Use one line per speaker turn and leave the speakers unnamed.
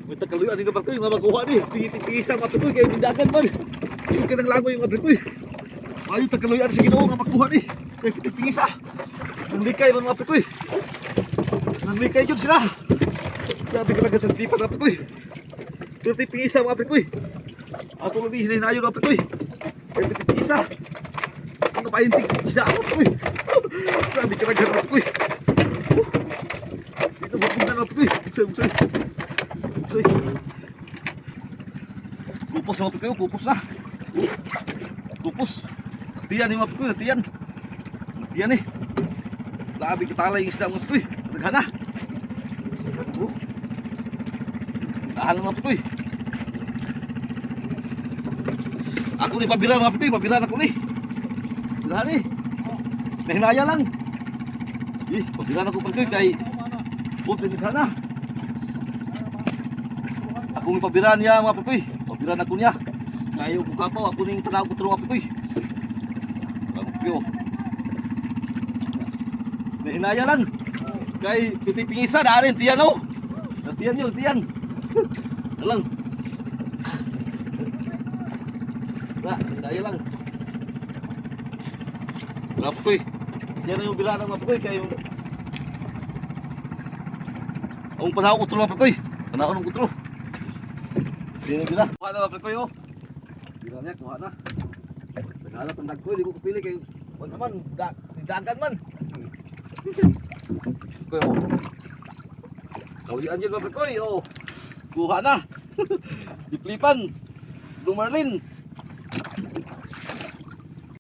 May takaluyan ni Parikoy nga makuha ni. Pingiti-pingisa mga Parikoy kay bindagan man. Suki ng langoy yung Parikoy. Ayo takaluyan sa Ginoo nga makuha ni. Kay pingiti-pingisa. Nanglikay man mga Parikoy. Nanglikay jud sila. Grabe ka talaga sa tipan mga Parikoy. Pingiti-pingisa mga Parikoy. Ato labi hinahinayon mga Parikoy. Kay pingiti-pingisa. Ano pa yung tingisa mga Parikoy. Grabe ka talaga mga Parikoy. Ito mapungan mga Parikoy. Buksay. Kupos mga Parikoy, kupos na. Kupos. Natiyan yung mga Parikoy, natiyan. Natiyan eh. Labi katalay yung isda mga Parikoy. Naghana. Tahan mga Parikoy. Ako ni pabila mga Parikoy, pabila ako ni. Pabila ni. Nahinaya lang. Pabila ako Parikoy kay Buti naghana. Ako ni pabiran niya mga Parikoy. Pabiran ako niya. Kayo ko kapaw ako ning tanawag ko mga Parikoy. Pagpyo. Nahinaya lang. Kay pitipingisa daalin tiyan oh. Tiyan yun, tiyan. Dalang. Dahil lang. Mga Parikoy. Siya na yung bilanang mga Parikoy kayo. Ang panahon utro mga Parikoy. Panahon ng utro. Sino sila? Kuha na mga Parikoy oh. Bila niya, kuha na. Naghanap ang dagkoy, di ko kupili kayo. Huwag naman, dagan man. Parikoy oh. Kawian yun mga Parikoy oh. Kuha na. Diplipan. Lumarlin.